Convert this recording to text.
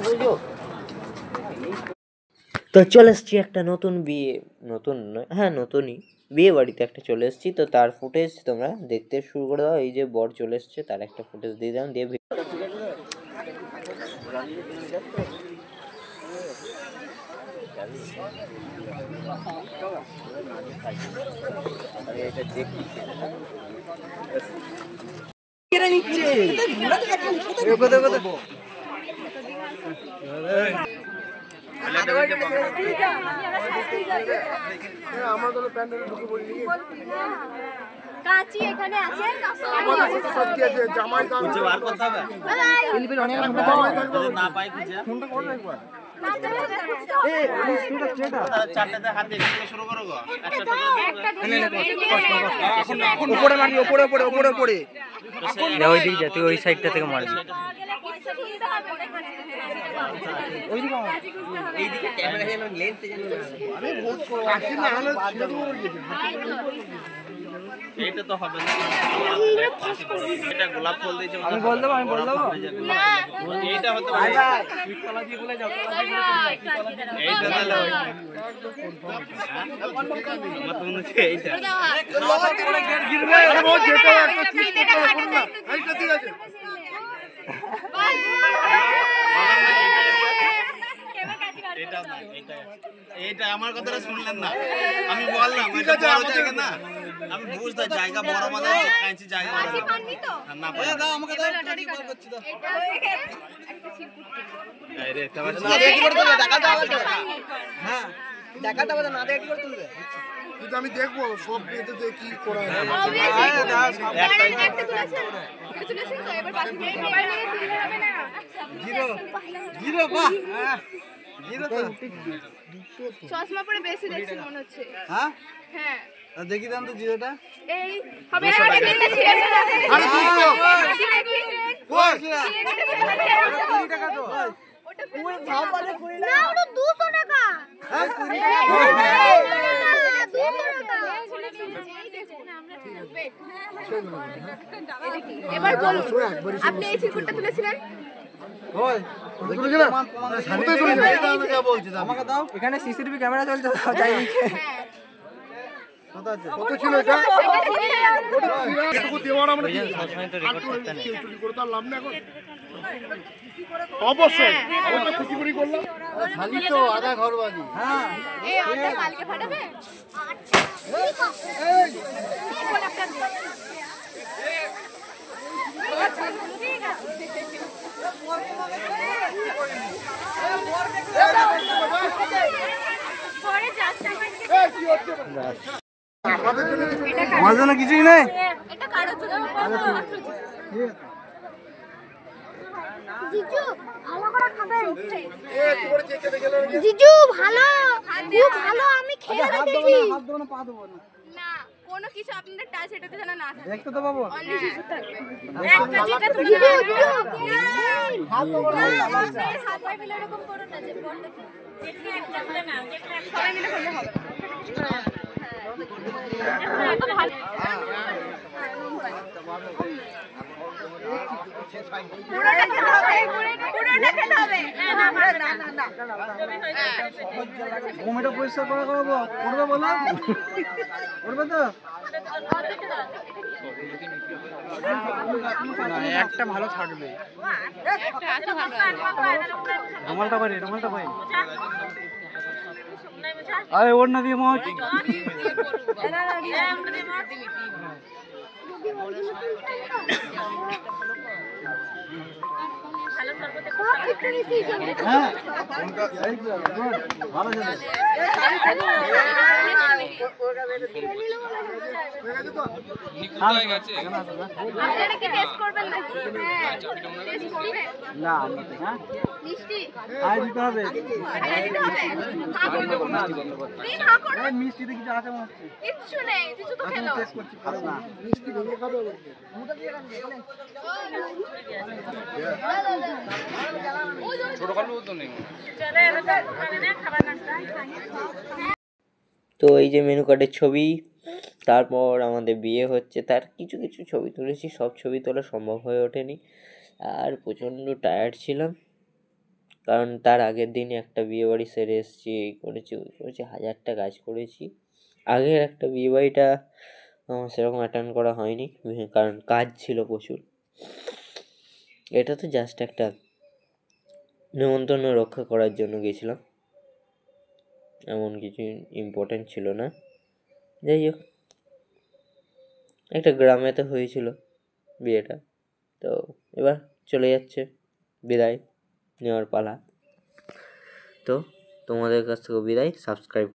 বুঝো। তো চলে এসছি একটা নতুন বিয়ে, নতুন নয়, হ্যাঁ নতুনই বিয়ে বাড়িতে একটা চলে এসছি। তো তার ফুটেজ তোমরা দেখতে শুরু করে দাও। এই যে বর চলে এসছে, তার একটা ফুটেজ দিয়ে দাও, দিয়ে আমার দলে প্যান্ডেলে ঢুকে পড়ি কাঁচি এখানে আছে, আমার কাছে তো সত্যি আছে জামাই দাম খুঁজে বার করতে হবে এলিবেল অনেক জামাই থাকবে না পাই খুঁজে ফোনটা করো একবার এই স্ট্রেটা চারটাতে হাত দিয়ে শুরু করো গো এখন উপরে মারি উপরে ওই দিকে যা, তুই ওই সাইডটা থেকে মারবি। ওই দিকে এই দিকে ক্যামেরা যেন লেন্স যেন আরে বহুত কাশি না হলে ছেড়ে দেবো এইটা তো হবে না। এটা গোলাপ ফুল দিয়েছে, আমি বল দেব না এইটা হতে পারে তলা দিয়ে বলে যাও, এইটা না লাও এইটা লবার করে গেট গিরবে। আরে বহুত যেটা একটা চিজ করতে না এইটা ঠিক আছে। এইটা আমার কথাটা শুনলেন না, আমি বললাম এটা বড় জায়গা না, আমি বুঝতে জায়গা বড় মানে কাঁচি জায়গা বড় না পাই দাও আমাকে দাও রেডি করছি দাও এই রে এটা না রেডি করে তুলবে টাকাটা আলাদা। হ্যাঁ টাকাটা আলাদা না রেডি করে তুলবে, কিন্তু আমি দেখবো সব পেতে দিয়ে কি করা হয়। একটা তুলেছেন তো এবার বাকি মোবাইল নিয়ে তুলতে হবে না। জিরো বাহ জিরো তো চশমা পরে বেশি দেখছি মনে হচ্ছে। হ্যাঁ হ্যাঁ দেখি দেন তো জিরোটা এই হবে না, এটা কিনতে ছিল না। আরে কই টাকা তো ওটা পুরো ধাপ বলে পুরি না, ওটা 200 টাকা। হ্যাঁ 200 টাকা। এবার বলুন আপনি এই সিকুটটা তুলেছিলেন কই তুলেছিলাম কোথায় তুলেছিলাম এটা আমি কে বলছি আমাকে দাও, এখানে সিসিটিভি ক্যামেরা চলছে, যাই হ্যাঁ কত আছে কত ছিল এটা? ওটা এটুকু দেওয়ার আমরা কি সবসময় তো রেকর্ড করতে নেই। চুরি করে তার লাভ না এখন। অবশ্যই আমরা খুশি করে করলাম। খালি তো আধা ঘরবাজি। হ্যাঁ এই আমাদের কালকে ফাটাবে। আমার জন্য কিছুই নেই। এটা কারোর জন্য জিজু ভালো করে খাবেন। জিজু ভালো, খুব ভালো, আমি খেয়ে দেখেছি। হাত দেবো না পা দেবো না, না কোনো কিছু আপনাদের টাচ এটাতে যেন না থাকে, দেখতে তো পাবো অনলি শিশু থাকবে। একটা যেটা তুমি জিজু হাত তো বড় হাত পায়ে মিলে এরকম করো না যে বলতে দেখতে একটা করে না, দেখতে সবাই মিলে করলে হবে। হ্যাঁ এটা ভালো। পুরোটা খেতে হবে, পুরোটা খেতে হবে। কমিটা পরিষ্কার করা করাবো করবে বলো করবে তো একটা ভালো থাকবে। রুমালটা পাই রুমালটা পাই আরে ওর না দিয়ে মাছ হ্যাঁ ভালো আপনারা কি টেস্ট করবেন নাকি? হ্যাঁ টেস্ট করবেন না হ্যাঁ মিষ্টি আই দিতে হবে এটা দিতে হবে। হ্যাঁ করো, এই মিষ্টিতে কিছু আছে মনে হচ্ছে কিচ্ছু নেই, কিছু তো খেলো। টেস্ট করছি ভালো না মিষ্টি ভেঙে খাবে আবার। ছোট কালু তো নেই। চলে এবার খাবে না, খাবার নাস্তা। তো এই যে মেনু কার্ডের ছবি, তারপর আমাদের বিয়ে হচ্ছে তার কিছু কিছু ছবি তুলেছি, সব ছবি তোলা সম্ভব হয়ে ওঠেনি, আর প্রচণ্ড টায়ার্ড ছিলাম, কারণ তার আগের দিনই একটা বিয়ে বাড়ি সেরে এসেছি, এই করেছি ওই করেছি, 1000টা কাজ করেছি। আগের একটা বিয়ে বাড়িটা আমার সেরকম অ্যাটেন্ড করা হয়নি, কারণ কাজ ছিল প্রচুর। এটা তো জাস্ট একটা নেমন্তন্ন রক্ষা করার জন্য গেছিলাম, এমন কিছু ইম্পর্টেন্ট ছিল না। যাই হোক, একটা গ্রামেতে হয়েছিল বিয়েটা, তো এবার চলে যাচ্ছে, বিদায় নেওয়ার পালা। তো তোমাদের কাছ থেকে বিদায়, সাবস্ক্রাইব